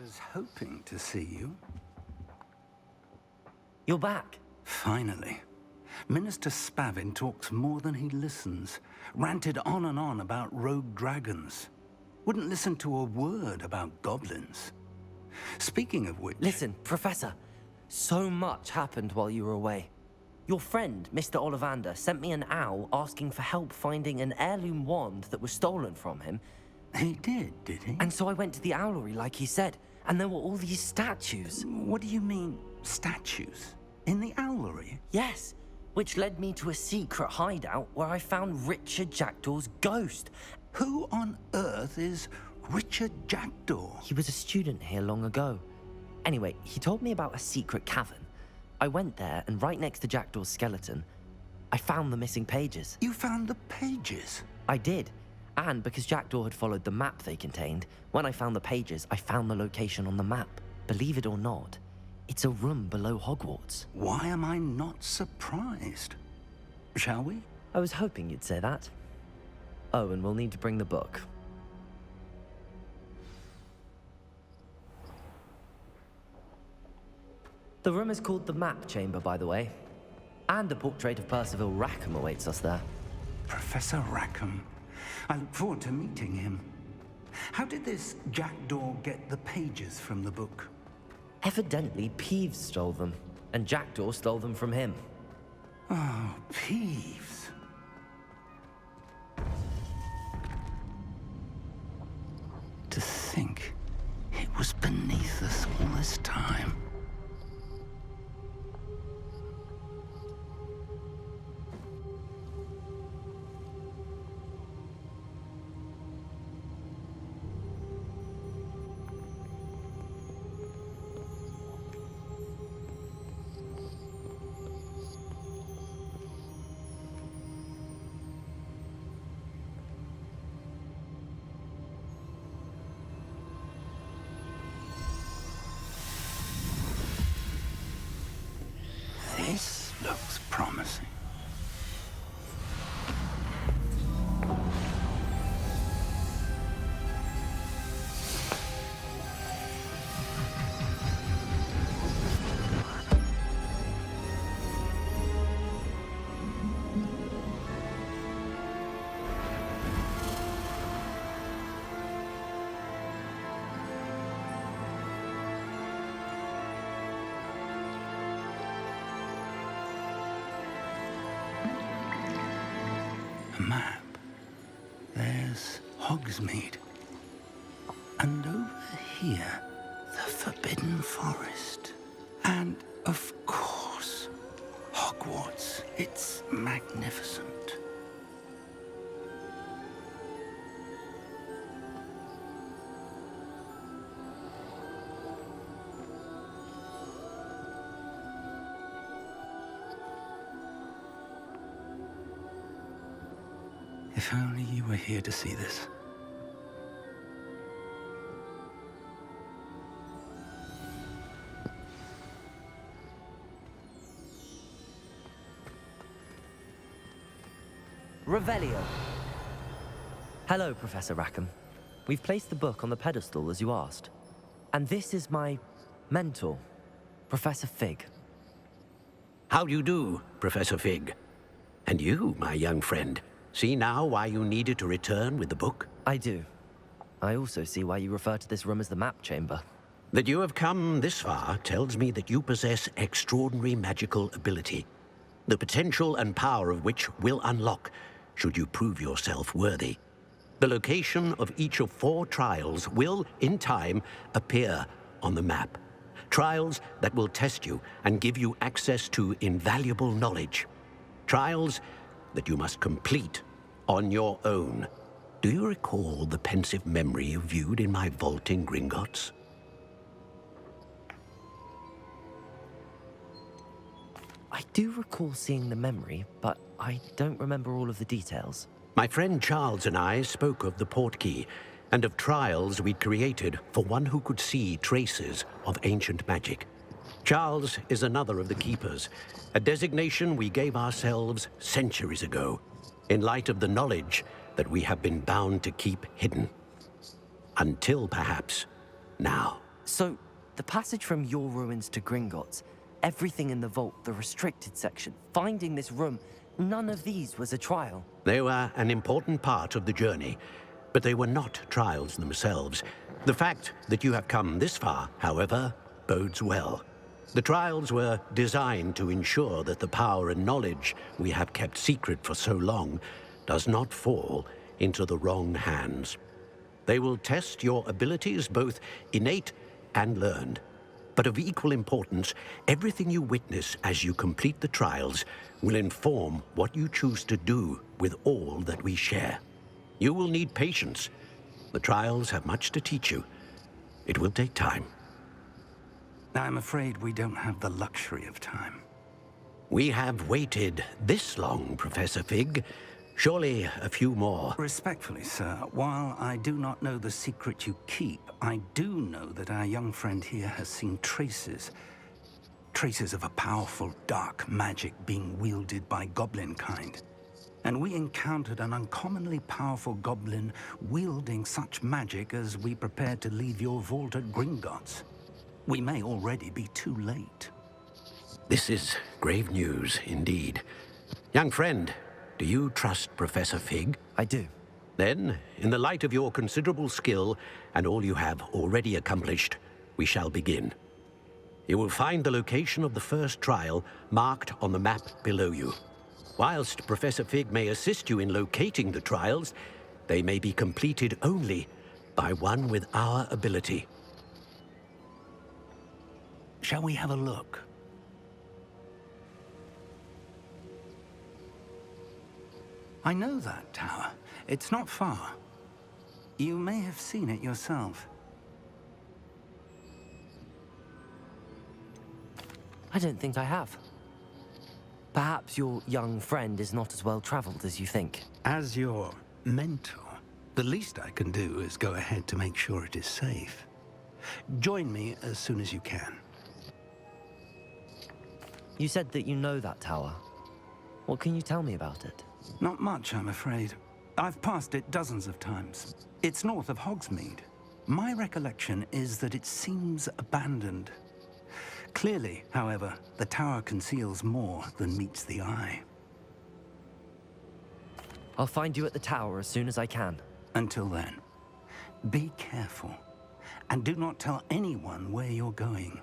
was hoping to see you. You're back. Finally. Minister Spavin talks more than he listens. Ranted on and on about rogue dragons. Wouldn't listen to a word about goblins. Speaking of which... Listen, Professor. So much happened while you were away. Your friend, Mr. Ollivander, sent me an owl asking for help finding an heirloom wand that was stolen from him. He did he? And so I went to the owlery like he said, and there were all these statues. What do you mean, statues? In the owlery? Yes, which led me to a secret hideout where I found Richard Jackdaw's ghost. Who on earth is Richard Jackdaw? He was a student here long ago. Anyway, he told me about a secret cavern. I went there, and right next to Jackdaw's skeleton, I found the missing pages. You found the pages? I did. And because Jackdaw had followed the map they contained, when I found the pages, I found the location on the map. Believe it or not, it's a room below Hogwarts. Why am I not surprised? Shall we? I was hoping you'd say that. Oh, and we'll need to bring the book. The room is called the Map Chamber, by the way. And a portrait of Percival Rackham awaits us there. Professor Rackham. I look forward to meeting him. How did this Jackdaw get the pages from the book? Evidently, Peeves stole them, and Jackdaw stole them from him. Oh, Peeves. To think it was beneath us all this time. This looks promising. A map. There's Hogsmeade. And over here, the Forbidden Forest. And, of course, Hogwarts. It's magnificent. If only you were here to see this. Revelio. Hello, Professor Rackham. We've placed the book on the pedestal as you asked. And this is my mentor, Professor Fig. How do you do, Professor Fig? And you, my young friend, see now why you needed to return with the book? I do. I also see why you refer to this room as the Map Chamber. That you have come this far tells me that you possess extraordinary magical ability, the potential and power of which will unlock should you prove yourself worthy. The location of each of 4 trials will, in time, appear on the map. Trials that will test you and give you access to invaluable knowledge. Trials that you must complete on your own. Do you recall the pensive memory you viewed in my vault in Gringotts? I do recall seeing the memory, but I don't remember all of the details. My friend Charles and I spoke of the portkey and of trials we'd created for one who could see traces of ancient magic. Charles is another of the keepers, a designation we gave ourselves centuries ago, in light of the knowledge that we have been bound to keep hidden. Until perhaps now. So, the passage from your ruins to Gringotts, everything in the vault, the restricted section, finding this room, none of these was a trial. They were an important part of the journey, but they were not trials themselves. The fact that you have come this far, however, bodes well. The trials were designed to ensure that the power and knowledge we have kept secret for so long does not fall into the wrong hands. They will test your abilities, both innate and learned. But of equal importance, everything you witness as you complete the trials will inform what you choose to do with all that we share. You will need patience. The trials have much to teach you. It will take time. I'm afraid we don't have the luxury of time. We have waited this long, Professor Fig. Surely a few more. Respectfully, sir, while I do not know the secret you keep, I do know that our young friend here has seen traces of a powerful dark magic being wielded by goblin kind. And we encountered an uncommonly powerful goblin wielding such magic as we prepared to leave your vault at Gringotts. We may already be too late. This is grave news indeed. Young friend, do you trust Professor Fig? I do. Then, in the light of your considerable skill and all you have already accomplished, we shall begin. You will find the location of the first trial marked on the map below you. Whilst Professor Fig may assist you in locating the trials, they may be completed only by one with our ability. Shall we have a look? I know that tower. It's not far. You may have seen it yourself. I don't think I have. Perhaps your young friend is not as well traveled as you think. As your mentor, the least I can do is go ahead to make sure it is safe. Join me as soon as you can. You said that you know that tower. What can you tell me about it? Not much, I'm afraid. I've passed it dozens of times. It's north of Hogsmeade. My recollection is that it seems abandoned. Clearly, however, the tower conceals more than meets the eye. I'll find you at the tower as soon as I can. Until then, be careful, and do not tell anyone where you're going.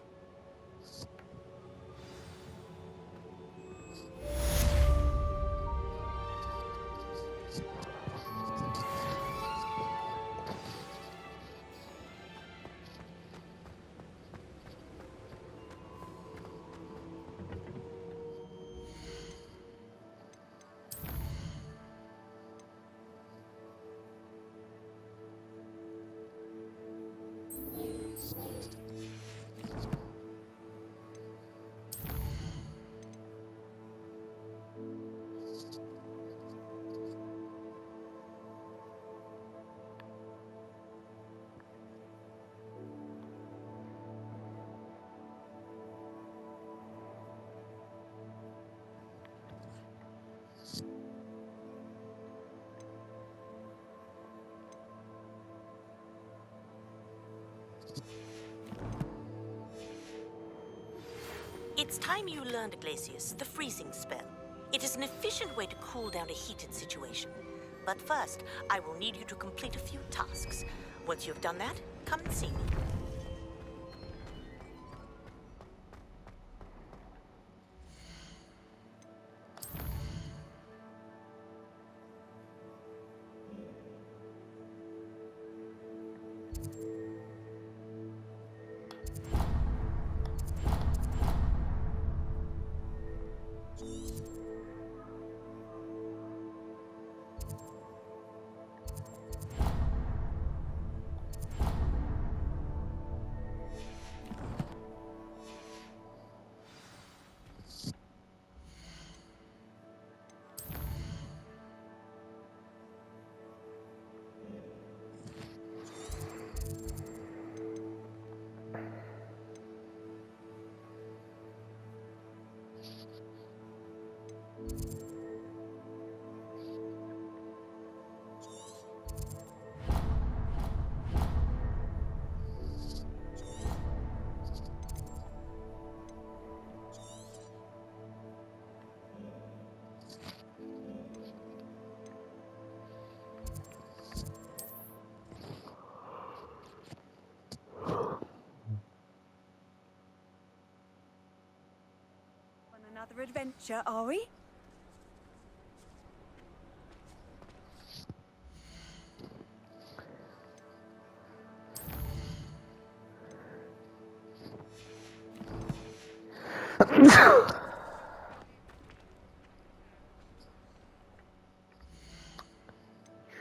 It's time you learned, Glacius, the freezing spell. It is an efficient way to cool down a heated situation. But first, I will need you to complete a few tasks. Once you've done that, come and see me. another adventure, are we?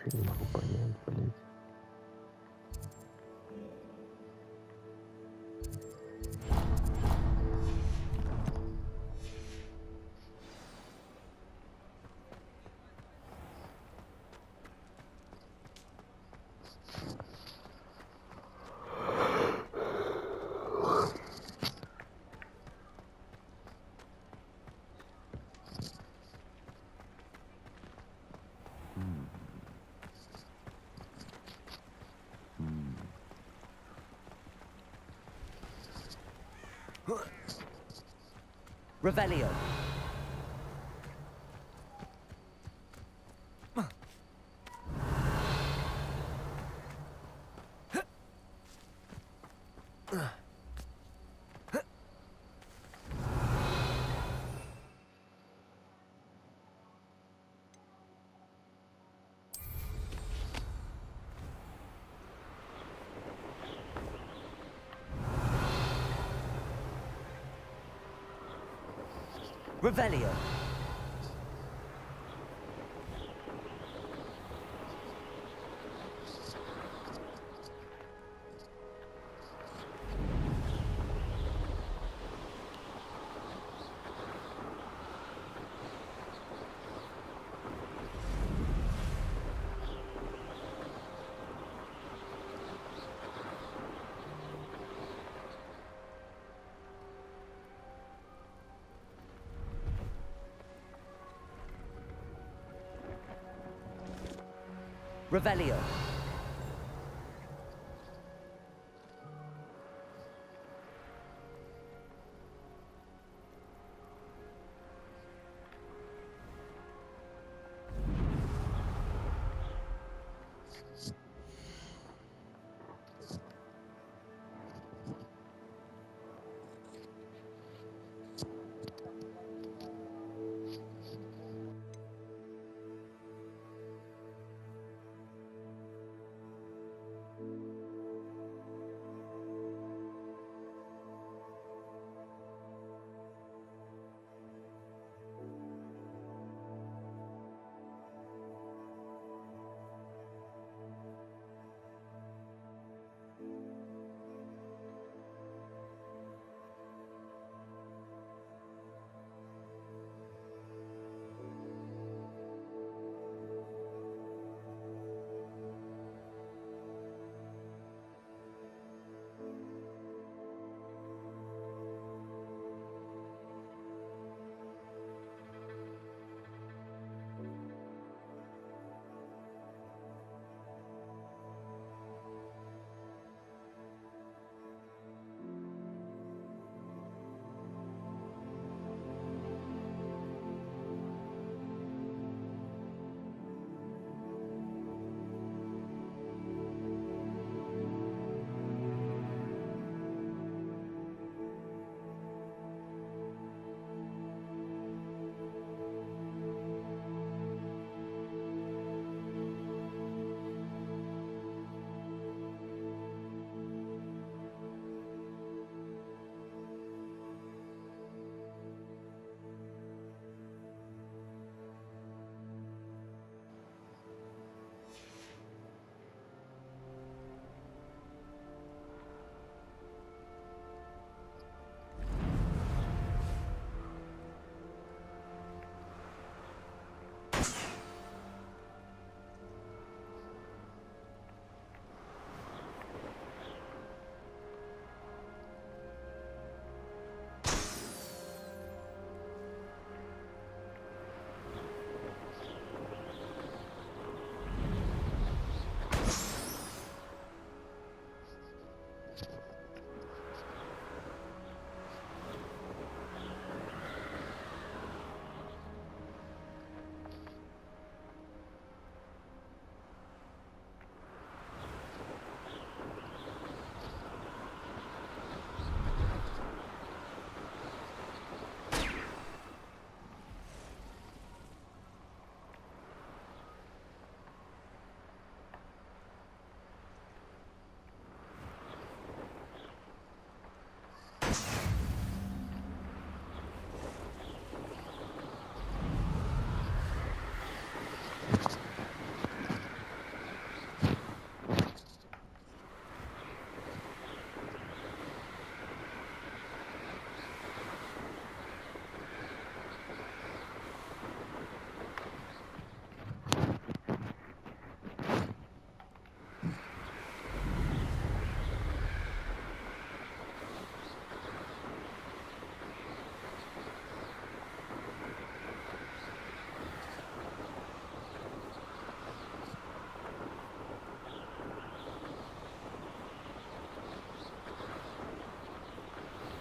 Чё не могу понять, блядь. Revelio. Revelio. Revelio.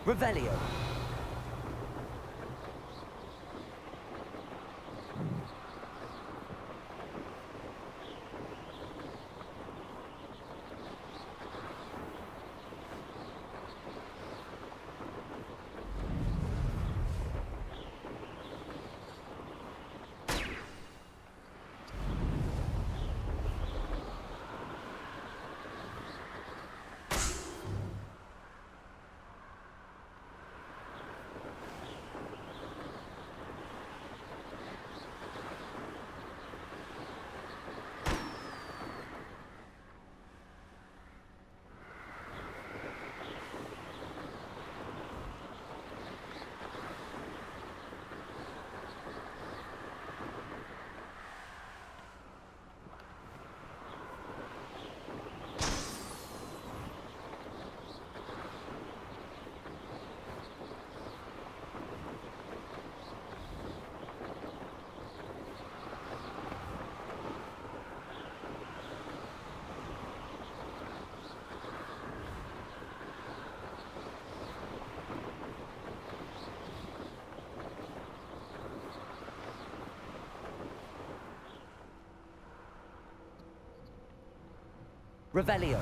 Revelio. Revelio.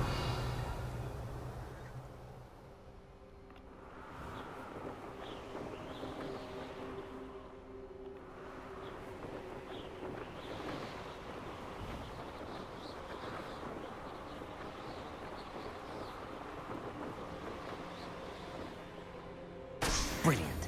Brilliant.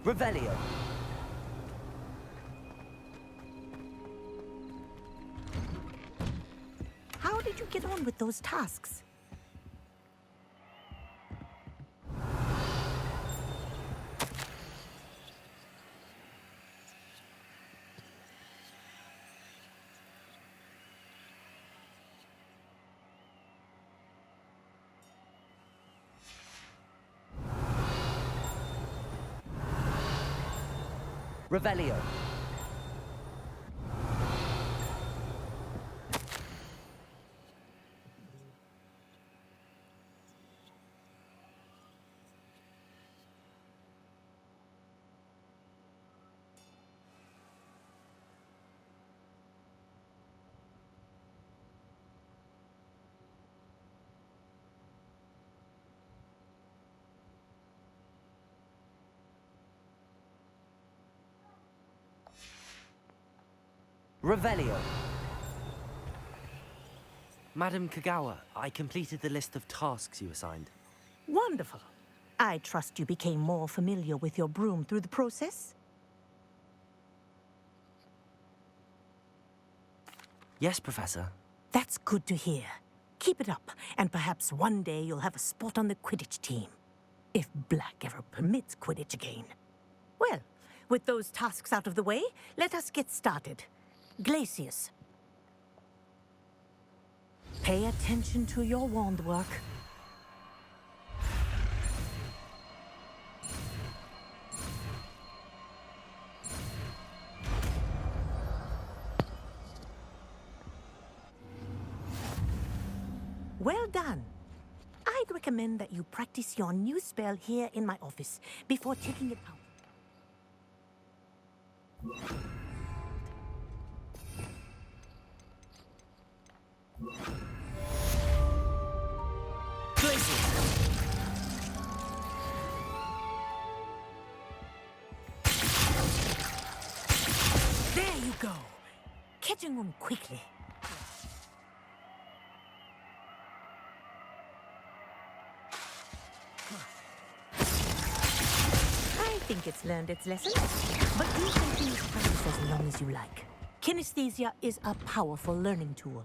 Revelio. How did you get on with those tasks? Revelio. Revelio. Madam Kagawa, I completed the list of tasks you assigned. Wonderful. I trust you became more familiar with your broom through the process? Yes, Professor. That's good to hear. Keep it up, and perhaps one day you'll have a spot on the Quidditch team. If Black ever permits Quidditch again. Well, with those tasks out of the way, let us get started. Glacius. Pay attention to your wand work. Well done. I'd recommend that you practice your new spell here in my office before taking it out. There you go. Catching them quickly. I think it's learned its lesson, but you can please practice as long as you like. Kinesthesia is a powerful learning tool.